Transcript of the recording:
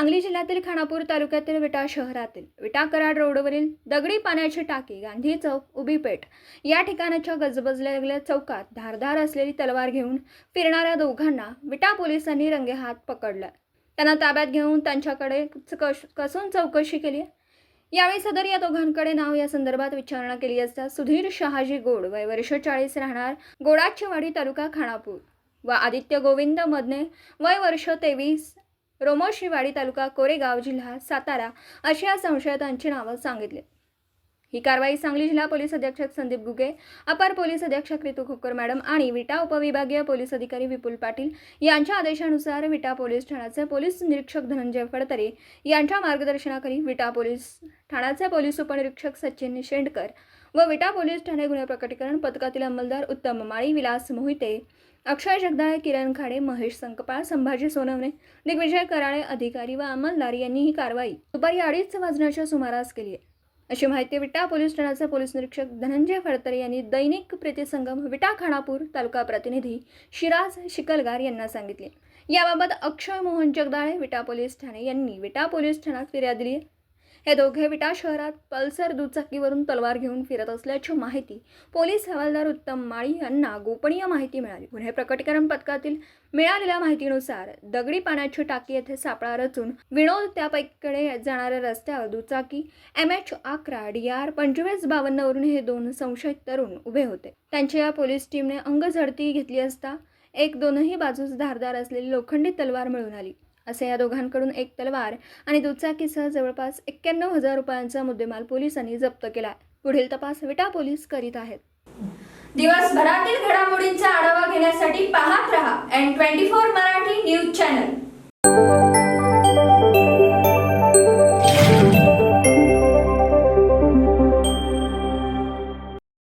सांगली जिल्ह्यातील खानापूर तालुक्यातील विटा शहरातील विटा कराड रोडवरील दगडी पाण्याची टाकी, गांधी चौक, उभी पेठ या ठिकाणाच्या गजबजलेल्या चौकात धारदार असलेली तलवार घेऊन फिरणाऱ्या दोघांना विटा पोलिसांनी रंगेहात पकडलं. त्यांना ताब्यात घेऊन त्यांच्याकडे कसून चौकशी केली. यावेळी सदर या दोघांकडे नाव या संदर्भात विचारणा केली असता सुधीर शहाजी गोड वय वर्ष 40 राहणार गोडाचीवाडी तालुका खानापूर व आदित्य गोविंद मदने वय वर्ष 23 रोमोशीवाडी तालुका कोरेगाव जिल्हा सातारा अशी या संशयितांची नावं सांगितली. ही कारवाई सांगली जिल्हा पोलीस अधीक्षक संदीप गुगे, अपर पोलीस अधीक्षक रितू खोकर मॅडम आणि विटा उपविभागीय पोलीस अधिकारी विपुल पाटील यांच्या आदेशानुसार विटा पोलीस ठाण्याचे पोलीस निरीक्षक धनंजय फडतरे यांच्या मार्गदर्शनाखाली विटा पोलीस ठाण्याचे पोलीस उपनिरीक्षक सचिन शेंडकर व विटा पोलीस ठाणे गुन्हे प्रकटीकरण पथकातील अंमलदार उत्तम माळी, विलास मोहिते, अक्षय जगदाळे, किरण खाडे, महेश संकपाळ, संभाजी सोनवणे, दिग्विजय कराळे अधिकारी व अंमलदार यांनी ही कारवाई दुपारी 2:30 वाजण्याच्या सुमारास केली आहे, अशी माहिती विटा पोलीस ठाण्याचे पोलीस निरीक्षक धनंजय फडतरे यांनी दैनिक प्रीतिसंगम विटा खानापूर तालुका प्रतिनिधी शिराज शिकलगार यांना सांगितले. याबाबत अक्षय मोहन जगदाळे विटा पोलीस ठाणे यांनी विटा पोलीस ठाण्यात फिर्याद दिली. हे दोघे विटा शहरात पल्सर दुचाकीवरून तलवार घेऊन फिरत असल्याची माहिती पोलीस हवालदार उत्तम माळी यांना गोपनीय माहिती मिळाली. गुन्हे प्रकटीकरण पथकातील मिळालेल्या माहितीनुसार दगडी पाण्याची टाकी येथे सापळा रचून विनोद त्यापैकीकडे जाणाऱ्या रस्त्यावर दुचाकी MH11 DR 2552 वरून हे दोन संशयित तरुण उभे होते. त्यांची या पोलीस टीमने अंगझडती घेतली असता दोनही बाजूस धारदार असलेली लोखंडी तलवार मिळून आली. असे या दोघांकडून एक तलवार आणि दुचाकीसह जवळपास 91,000 रुपयांचा मुद्देमाल पोलिसांनी जप्त केला. पुढील तपास विटा पोलीस करीत आहेत. दिवसभरातील घडामोडींचा आढावा घेण्यासाठी पाहत रहा N24 मराठी न्यूज चॅनल.